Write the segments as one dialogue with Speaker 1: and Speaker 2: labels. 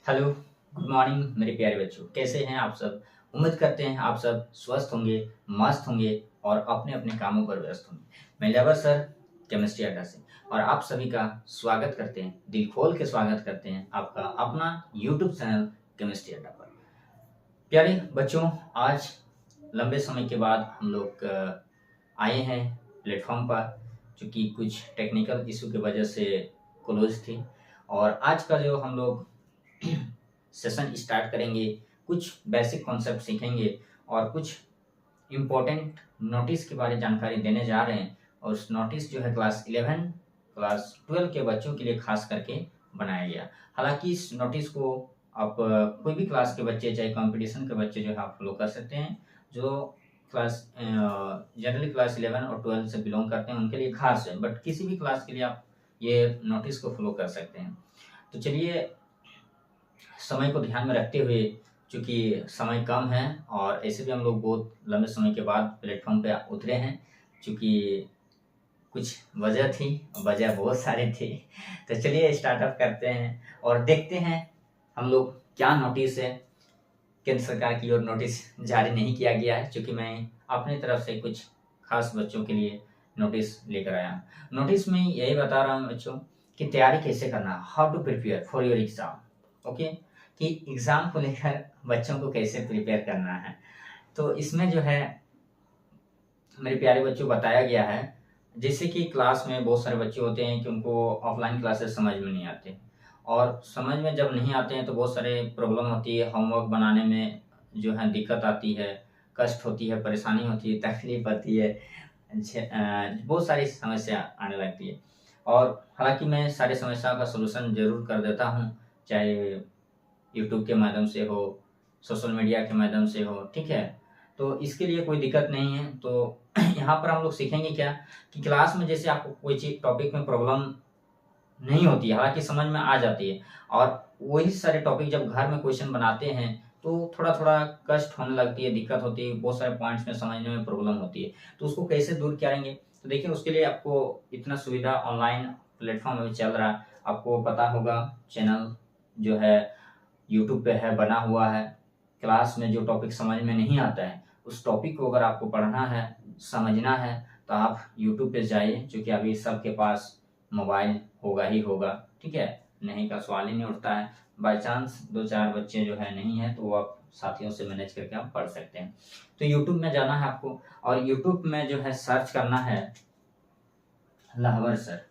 Speaker 1: Hello, good morning मेरे प्यारे बच्चों, कैसे हैं आप सब? उम्मीद करते हैं आप सब स्वस्थ होंगे, मस्त होंगे और अपने-अपने कामों पर व्यस्त होंगे। मैं लेबर सर, केमिस्ट्री अड्डा से और आप सभी का स्वागत करते हैं, दिल खोल के स्वागत करते हैं आपका अपना यूट्यूब चैनल केमिस्ट्री अड्डा पर। प्यारे बच्चों, आज लंबे समय के बाद हम लोग आए हैं प्लेटफ़ॉर्म पर, चूँकि कुछ टेक्निकल इश्यू की वजह से क्लोज़ थी और आज का जो हम लोग सेशन स्टार्ट करेंगे, कुछ बेसिक कॉन्सेप्ट सीखेंगे और कुछ इम्पोर्टेंट नोटिस के बारे में जानकारी देने जा रहे हैं और उस नोटिस जो है क्लास 11, क्लास 12 के बच्चों के लिए खास करके बनाया गया। हालाँकि इस नोटिस को आप कोई भी क्लास के बच्चे चाहे कॉम्पिटिशन के बच्चे जो है आप फ़ॉलो कर सकते हैं। जो क्लास जनरली क्लास 11 और 12 से बिलॉन्ग करते हैं उनके लिए खास है, बट किसी भी क्लास के लिए आप ये नोटिस को फ़ॉलो कर सकते हैं। तो चलिए समय को ध्यान में रखते हुए, चूँकि समय कम है और ऐसे भी हम लोग बहुत लंबे समय के बाद प्लेटफ़ॉर्म पे उतरे हैं, चूँकि कुछ वजह बहुत सारी थी। तो चलिए स्टार्टअप करते हैं और देखते हैं हम लोग क्या नोटिस है, केंद्र सरकार की ओर नोटिस जारी नहीं किया गया है, चूँकि मैं अपनी तरफ से कुछ खास बच्चों के लिए नोटिस लेकर आया हूँ। नोटिस में यही बता रहा हूँ बच्चों कि तैयारी कैसे करना है, how to prepare for your exam, okay? कि एग्ज़ाम को लेकर बच्चों को कैसे प्रिपेयर करना है। तो इसमें जो है मेरे प्यारे बच्चों बताया गया है, जैसे कि क्लास में बहुत सारे बच्चे होते हैं कि उनको ऑफ़लाइन क्लासेस समझ में नहीं आते और समझ में जब नहीं आते हैं तो बहुत सारे प्रॉब्लम होती है, होमवर्क बनाने में जो है दिक्कत आती है, कष्ट होती है, परेशानी होती है, तकलीफ़ आती है, बहुत सारी समस्या आने लगती है। और हालाँकि मैं सारी समस्याओं का सॉल्यूशन ज़रूर कर देता हूँ, चाहे यूट्यूब के माध्यम से हो, सोशल मीडिया के माध्यम से हो, ठीक है? तो इसके लिए कोई दिक्कत नहीं है। तो यहाँ पर हम लोग सीखेंगे क्या कि क्लास में जैसे आपको कोई चीज़ टॉपिक में प्रॉब्लम नहीं होती है, हालाँकि समझ में आ जाती है और वही सारे टॉपिक जब घर में क्वेश्चन बनाते हैं, तो थोड़ा-थोड़ा कष्ट होने लगती है, दिक्कत होती है, बहुत सारे पॉइंट्स में समझने में प्रॉब्लम होती है। तो उसको कैसे दूर करेंगे? तो देखिए उसके लिए आपको इतना सुविधा ऑनलाइन प्लेटफ़ॉर्म अभी चल रहा है, आपको पता होगा चैनल जो है यूट्यूब पे है, बना हुआ है। क्लास में जो टॉपिक समझ में नहीं आता है, उस टॉपिक को अगर आपको पढ़ना है, समझना है, तो आप यूट्यूब पे जाइए, चूँकि अभी सबके पास मोबाइल होगा ही होगा, ठीक है? नहीं का सवाल ही नहीं उठता है। बाय चांस 2-4 बच्चे जो है नहीं है, तो वो आप साथियों से मैनेज करके आप पढ़ सकते हैं। तो यूट्यूब में जाना है आपको और यूट्यूब में जो है सर्च करना है लाहवर सर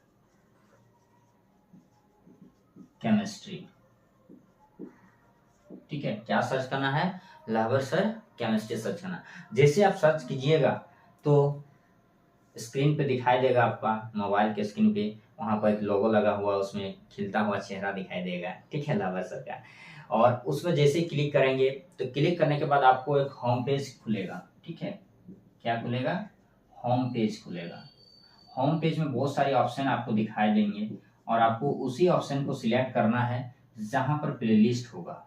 Speaker 1: केमिस्ट्री। ठीक है, क्या सर्च करना है? लाहवर सर केमिस्ट्री सर्च करना। जैसे आप सर्च कीजिएगा तो स्क्रीन पे दिखाई देगा आपका मोबाइल के स्क्रीन पे, वहाँ पर एक लोगो लगा हुआ, उसमें खिलता हुआ चेहरा दिखाई देगा, ठीक है, लाहवर सर का। और उसमें जैसे ही क्लिक करेंगे तो क्लिक करने के बाद आपको एक होम पेज खुलेगा, ठीक है? क्या खुलेगा? होम पेज खुलेगा। होम पेज में बहुत सारे ऑप्शन आपको दिखाई देंगे और आपको उसी ऑप्शन को सिलेक्ट करना है जहाँ पर प्लेलिस्ट होगा।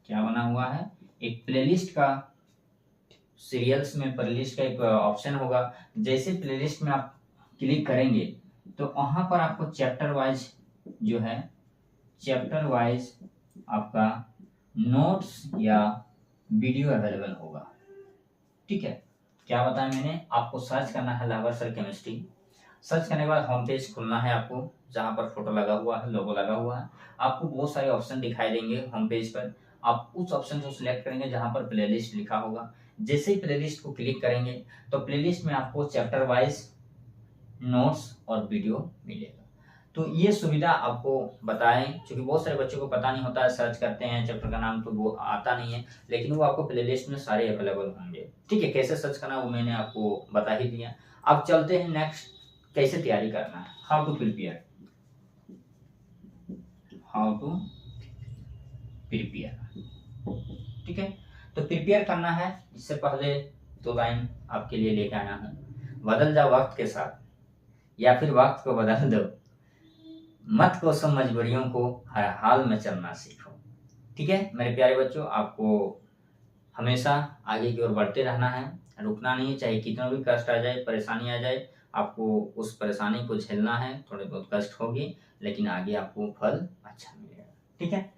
Speaker 1: क्या बना हुआ है? एक प्लेलिस्ट का, सीरियल्स में प्लेलिस्ट का एक ऑप्शन होगा। जैसे प्लेलिस्ट में आप क्लिक करेंगे तो वहाँ पर आपको चैप्टर वाइज जो है, चैप्टर वाइज आपका नोट्स या वीडियो अवेलेबल होगा, ठीक है? क्या बताया मैंने? आपको सर्च करना है लाहवर सर केमिस्ट्री। सर्च करने के बाद होम पेज खुलना है आपको, जहाँ पर फोटो लगा हुआ है, लोगो लगा हुआ है। आपको बहुत सारे ऑप्शन दिखाई देंगे होम पेज पर। आप उस ऑप्शन को सिलेक्ट करेंगे जहाँ पर प्लेलिस्ट लिखा होगा। जैसे ही प्लेलिस्ट को क्लिक करेंगे तो प्लेलिस्ट में आपको चैप्टर वाइज नोट्स और वीडियो मिलेगा। तो ये सुविधा आपको बताएं, क्योंकि बहुत सारे बच्चों को पता नहीं होता है, सर्च करते हैं चैप्टर का नाम तो वो आता नहीं है, लेकिन वो आपको प्लेलिस्ट में सारे अवेलेबल होंगे, ठीक है? कैसे सर्च करना वो मैंने आपको बता ही दिया। अब चलते हैं नेक्स्ट, कैसे तैयारी करना है, how to prepare, how to prepare, ठीक है? तो प्रिपेयर करना है, इससे पहले 2 लाइन आपके लिए लेके आया हूँ। बदल जाओ वक्त के साथ या फिर वक्त को बदल दो, मत कोसो मजबूरियों को, हर हाल में चलना सीखो, ठीक है? मेरे प्यारे बच्चों, आपको हमेशा आगे की ओर बढ़ते रहना है, रुकना नहीं, चाहे कितना भी कष्ट आ जाए, परेशानी आ जाए, आपको उस परेशानी को झेलना है, थोड़े बहुत कष्ट होगी, लेकिन आगे आपको फल अच्छा मिलेगा, ठीक है?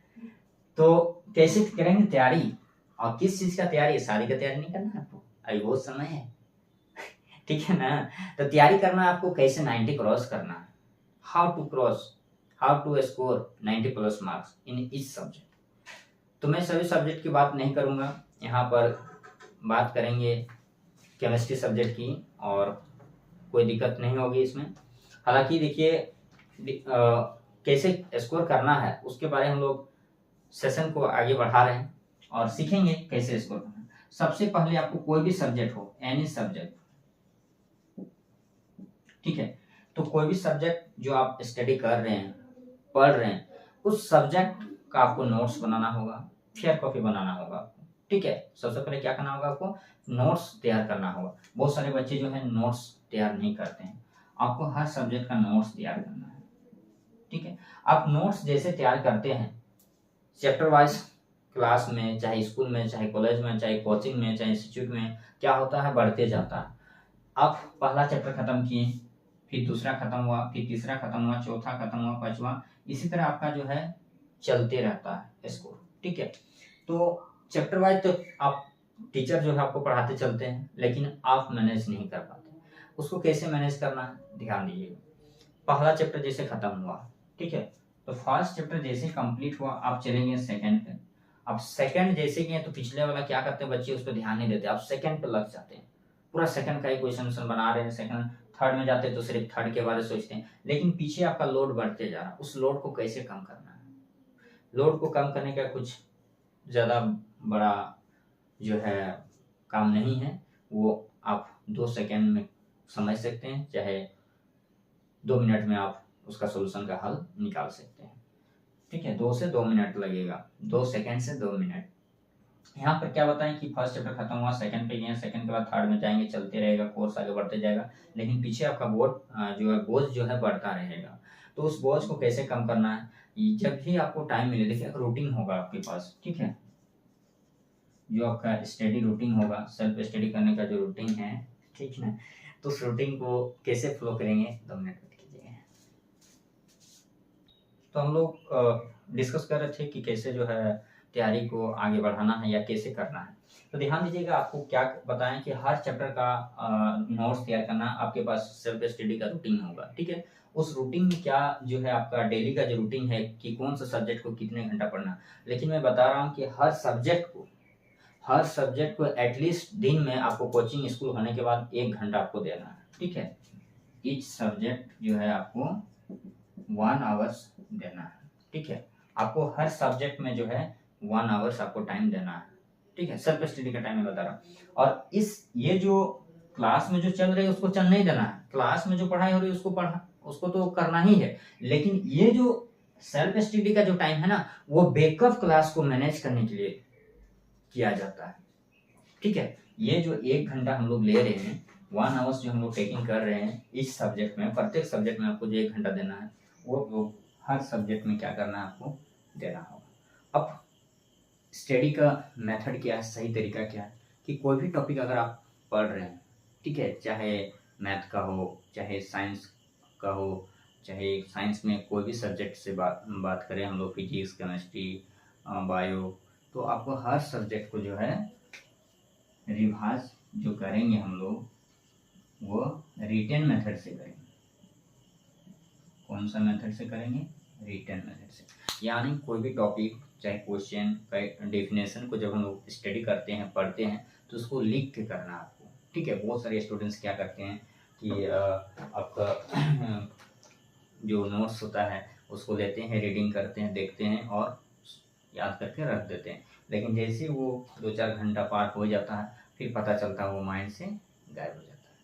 Speaker 1: तो कैसे करेंगे तैयारी, और किस चीज का तैयारी? शादी का तैयारी नहीं करना है आपको, अभी बहुत समय है, ठीक है ना। तो तैयारी करना है आपको कैसे 90 क्रॉस करना है, how to score 90 plus marks in इस सब्जेक्ट। तो मैं सभी सब्जेक्ट की बात नहीं करूंगा, यहाँ पर बात करेंगे केमिस्ट्री सब्जेक्ट की, और कोई दिक्कत नहीं होगी इसमें। हालांकि देखिए कैसे स्कोर करना है उसके बारे में हम लोग सेशन को आगे बढ़ा रहे हैं और सीखेंगे कैसे स्कोर करना है। सबसे पहले आपको कोई भी सब्जेक्ट हो, एनी सब्जेक्ट, ठीक है, तो कोई भी सब्जेक्ट जो आप स्टडी कर रहे हैं, पढ़ रहे हैं, उस सब्जेक्ट का आपको नोट्स बनाना होगा, फेयर कॉपी बनाना होगा आपको, ठीक है। सबसे पहले क्या करना होगा आपको? नोट्स तैयार करना होगा। बहुत सारे बच्चे जो है नोट्स तैयार नहीं करते हैं, आपको हर सब्जेक्ट का नोट्स तैयार करना है, ठीक है। आप नोट्स जैसे तैयार करते हैं चैप्टर वाइज, क्लास में, चाहे स्कूल में, चाहे कॉलेज में, चाहे कोचिंग में, चाहे इंस्टीट्यूट में, क्या होता है, बढ़ते जाता है। आप पहला चैप्टर खत्म किए, फिर दूसरा खत्म हुआ, फिर तीसरा खत्म हुआ, चौथा खत्म हुआ, पांचवा, इसी तरह आपका जो है चलते रहता है स्कोर, ठीक है। तो चैप्टर वाइज तो आप टीचर जो है आपको पढ़ाते चलते हैं, लेकिन आप मैनेज नहीं कर पाते। उसको कैसे मैनेज करना है ध्यान दीजिएगा। पहला चैप्टर जैसे खत्म हुआ, ठीक है, तो फर्स्ट चैप्टर जैसे कंप्लीट हुआ आप चलेंगे सेकंड पे। अब सेकंड जैसे गए तो पिछले वाला क्या करते हैं बच्चे, उस पर ध्यान नहीं देते, आप सेकंड पे लग जाते हैं, पूरा सेकंड का ही क्वेश्चन बना रहे हैं, सेकंड थर्ड में जाते हैं तो सिर्फ थर्ड के बारे में सोचते हैं, लेकिन पीछे आपका लोड बढ़ते जा रहा है। उस लोड को कैसे कम करना है? लोड को कम करने का कुछ ज़्यादा बड़ा जो है काम नहीं है, वो आप 2 सेकंड में समझ सकते हैं, चाहे 2 मिनट में आप उसका सोल्यूशन का हल निकाल सकते हैं, ठीक है। 2 से 2 मिनट लगेगा, 2 सेकंड से 2 मिनट। यहाँ पर क्या बताएं कि फर्स्ट चैप्टर खत्म हुआ, सेकंड पे गए, सेकंड के बाद थर्ड में जाएंगे, चलते रहेगा, कोर्स आगे बढ़ते जाएगा, लेकिन पीछे आपका बोझ जो है बढ़ता रहेगा। तो उस बोझ को कैसे कम करना है? जब भी आपको टाइम मिले, देखिए रूटीन होगा आपके पास, ठीक है, जो आपका स्टडी रूटीन होगा, सेल्फ स्टडी करने का जो रूटीन है, ठीक है, तो उस रूटीन को कैसे फॉलो करेंगे, 2 मिनट वेट कीजिए। तो हम लोग डिस्कस कर रहे थे कि कैसे जो है तैयारी को आगे बढ़ाना है या कैसे करना है। तो ध्यान दीजिएगा, आपको क्या बताएं कि हर चैप्टर का नोट्स तैयार करना, आपके पास सेल्फ स्टडी का रूटीन होगा, ठीक है। उस रूटीन में क्या जो है आपका डेली का जो रूटीन है कि कौन सा सब्जेक्ट को कितने घंटा पढ़ना, लेकिन मैं बता रहा हूँ कि हर सब्जेक्ट को एटलीस्ट दिन में आपको कोचिंग स्कूल होने के बाद 1 घंटा आपको देना है, ठीक है। ईच सब्जेक्ट जो है आपको 1 आवर्स देना है, ठीक है। आपको हर सब्जेक्ट में जो है 1 आवर्स आपको टाइम देना है, ठीक है। सेल्फ स्टडी का टाइम मैं बता रहा हूँ। और ये जो क्लास में जो चल रही है उसको चल नहीं देना है, क्लास में जो पढ़ाई हो रही है उसको तो करना ही है, लेकिन ये जो सेल्फ स्टडी का जो टाइम है ना, वो बैकअप क्लास को मैनेज करने के लिए किया जाता है, ठीक है। ये जो 1 घंटा हम लोग ले रहे हैं, 1 आवर्स जो हम लोग टेकिंग कर रहे हैं इस सब्जेक्ट में, प्रत्येक सब्जेक्ट में आपको जो 1 घंटा देना है, वो हर सब्जेक्ट में क्या करना है आपको देना होगा। अब स्टडी का मेथड क्या है, सही तरीका क्या है, कि कोई भी टॉपिक अगर आप पढ़ रहे हैं, ठीक है, चाहे मैथ का हो, चाहे साइंस का हो, चाहे साइंस में कोई भी सब्जेक्ट से बात करें हम लोग, फिजिक्स, केमिस्ट्री, बायो, तो आपको हर सब्जेक्ट को जो है रिवाइज जो करेंगे हम लोग, वो रिटन मेथड से करेंगे। कौन सा मेथड से करेंगे? रिटन मेथड से। यानी कोई भी टॉपिक, चाहे क्वेश्चन का डेफिनेशन को जब हम लोग स्टडी करते हैं, पढ़ते हैं, तो उसको लिख के करना है आपको, ठीक है। बहुत सारे स्टूडेंट्स क्या करते हैं कि आपका जो नोट्स होता है उसको लेते हैं, रीडिंग करते हैं, देखते हैं और याद करके रख देते हैं, लेकिन जैसे वो 2-4 घंटा पार हो जाता है, फिर पता चलता है वो माइंड से गायब हो जाता है।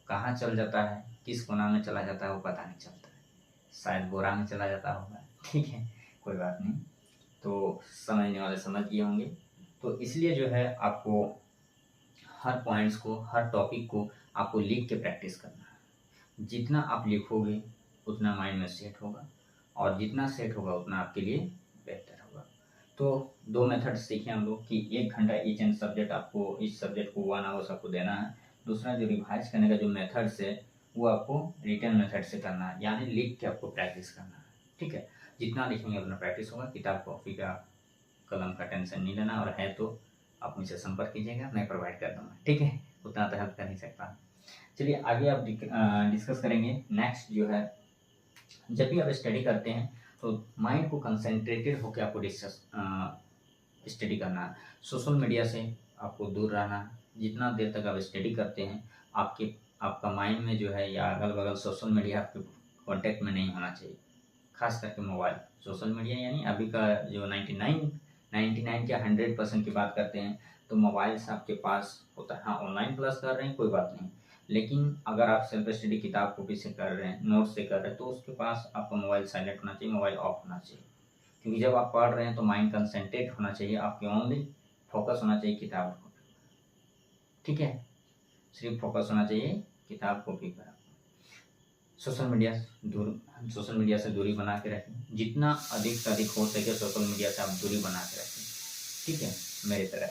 Speaker 1: कहाँ चल जाता है, किस कोना में चला जाता है, वो पता नहीं चलता है, शायद बोरा में चला जाता होगा, ठीक है, कोई बात नहीं। तो समझने वाले समझ गए होंगे। तो इसलिए जो है आपको हर पॉइंट्स को, हर टॉपिक को आपको लिख के प्रैक्टिस करना है। जितना आप लिखोगे उतना माइंड में सेट होगा, और जितना सेट होगा उतना आपके लिए बेहतर होगा। तो 2 मेथड सीखे हम लोग कि 1 घंटा ईच एंड सब्जेक्ट, आपको इस सब्जेक्ट को 1 आवर्स आपको देना है। दूसरा जो रिवाइज करने का जो मेथड्स है वो आपको रिटन मेथड से करना है, यानी लिख के आपको प्रैक्टिस करना है, ठीक है। जितना लिखेंगे उतना प्रैक्टिस होगा। किताब कॉपी का कलम का टेंशन नहीं लेना, और है तो आप मुझसे संपर्क कीजिएगा, मैं प्रोवाइड कर दूँगा, ठीक है। उतना तो हेल्प कर नहीं सकता। चलिए आगे अब डिस्कस करेंगे। नेक्स्ट जो है, जब भी आप स्टडी करते हैं तो माइंड को कंसंट्रेटेड होकर आपको स्टडी करना है। सोशल मीडिया से आपको दूर रहना है। जितना देर तक आप स्टडी करते हैं आपका माइंड में जो है या अगल बगल सोशल मीडिया आपके कांटेक्ट में नहीं होना चाहिए। खास करके मोबाइल, सोशल मीडिया यानी अभी का जो 99 या 100% की बात करते हैं तो मोबाइल से आपके पास होता है। हाँ, ऑनलाइन क्लास कर रहे हैं कोई बात नहीं, लेकिन अगर आप सेल्फ स्टडी किताब कॉपी से कर रहे हैं, नोट से कर रहे हैं, तो उसके पास आपका मोबाइल साइलेंट होना चाहिए, मोबाइल ऑफ होना चाहिए। क्योंकि जब आप पढ़ रहे हैं तो माइंड कंसंट्रेट होना चाहिए, आपके ओनली फोकस होना चाहिए किताब पर, ठीक है। सिर्फ फोकस होना चाहिए किताब कॉपी पर। सोशल मीडिया से दूरी बना के रखें। जितना अधिक से अधिक हो सके सोशल मीडिया से आप दूरी बना के रखें, ठीक है, मेरी तरह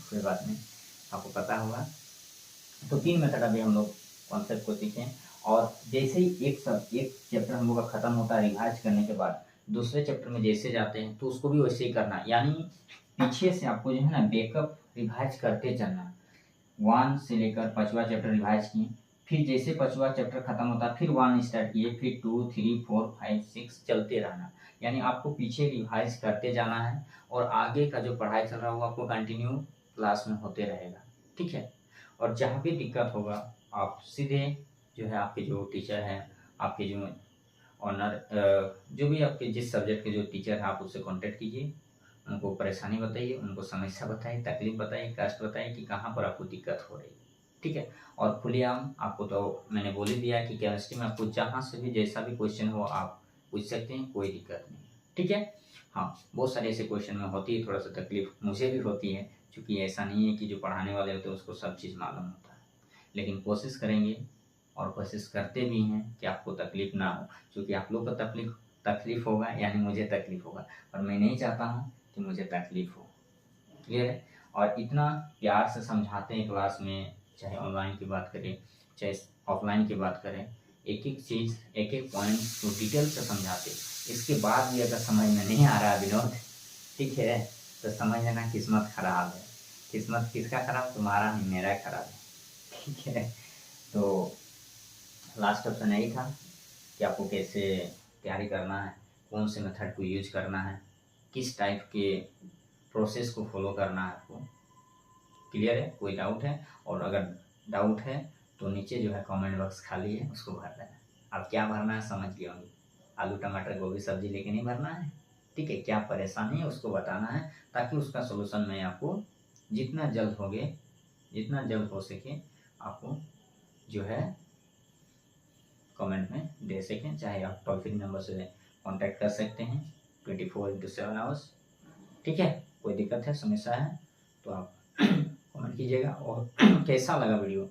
Speaker 1: कोई बात नहीं, आपको पता होगा। तो 3 मेथड अभी हम लोग कॉन्सेप्ट को सीखें, और जैसे ही एक चैप्टर हम लोग का खत्म होता है रिवाइज करने के बाद, दूसरे चैप्टर में जैसे जाते हैं तो उसको भी वैसे ही करना, यानी पीछे से आपको जो है ना बैकअप रिवाइज करते चलना। 1 से लेकर 5वां चैप्टर रिवाइज किए, फिर जैसे 5वां चैप्टर खत्म होता है फिर 1 स्टार्ट किए, फिर 2, 3, 4, 5, 6 चलते रहना। यानी आपको पीछे रिवाइज करते जाना है, और आगे का जो पढ़ाई चल रहा होगा आपको कंटिन्यू क्लास में होते रहेगा, ठीक है। और जहाँ भी दिक्कत होगा आप सीधे जो है आपके जो टीचर हैं, आपके जो ऑनर, जो भी आपके जिस सब्जेक्ट के जो टीचर हैं आप उससे कांटेक्ट कीजिए, उनको परेशानी बताइए, उनको समस्या बताइए, तकलीफ बताइए, कष्ट बताइए कि कहाँ पर आपको दिक्कत हो रही है, ठीक है। और खुलेआम आपको तो मैंने बोल ही दिया है कि केमिस्ट्री में आपको जहाँ से भी जैसा भी क्वेश्चन हो आप पूछ सकते हैं, कोई दिक्कत नहीं, ठीक है। हाँ, बहुत सारे ऐसे क्वेश्चन में होती है थोड़ा सा तकलीफ, मुझे भी होती है, क्योंकि ऐसा नहीं है कि जो पढ़ाने वाले होते हैं उसको सब चीज़ मालूम होता है, लेकिन कोशिश करेंगे और कोशिश करते भी हैं कि आपको तकलीफ ना हो, क्योंकि आप लोग का तकलीफ होगा यानी मुझे तकलीफ होगा, और मैं नहीं चाहता हूँ कि मुझे तकलीफ हो, क्लियर है। और इतना प्यार से समझाते हैं क्लास में, चाहे ऑनलाइन की बात करें चाहे ऑफलाइन की बात करें, एक एक चीज़ एक एक पॉइंट को डिटेल से समझाते। इसके बाद भी अगर समझ में नहीं आ रहा विनोद, ठीक है, तो समझ लेना किस्मत खराब है। किस्मत किसका खराब? तुम्हारा नहीं, मेरा खराब है, ठीक है। तो लास्ट ऑप्शन यही था कि आपको कैसे तैयारी करना है, कौन से मेथड को यूज करना है, किस टाइप के प्रोसेस को फॉलो करना है आपको, क्लियर है। कोई डाउट है? और अगर डाउट है तो नीचे जो है कमेंट बॉक्स खाली है, उसको भर देना। अब क्या भरना है समझ गए होंगे, आलू टमाटर गोभी सब्जी लेके नहीं भरना है, ठीक है। क्या परेशानी है उसको बताना है, ताकि उसका सोल्यूशन मैं आपको जितना जल्द हो सके आपको जो है कमेंट में दे सकें। चाहे आप टोल फ्री नंबर से कांटेक्ट कर सकते हैं 24/7 आवर्स, ठीक है। कोई दिक्कत है, समस्या है तो आप कमेंट कीजिएगा। और कैसा लगा वीडियो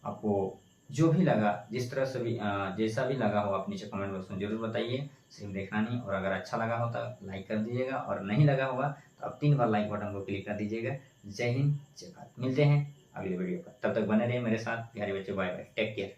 Speaker 1: आपको, जो भी लगा, जिस तरह से भी जैसा भी लगा हो आप नीचे कमेंट बॉक्स में जरूर बताइए, सिर्फ देखना नहीं। और अगर अच्छा लगा हो तो लाइक कर दीजिएगा, और नहीं लगा होगा तो आप 3 बार लाइक बटन को क्लिक कर दीजिएगा। जय हिंद, जय भारत। मिलते हैं अगली वीडियो पर, तब तक बने रहिए मेरे साथ प्यारे बच्चे। Bye bye, take care.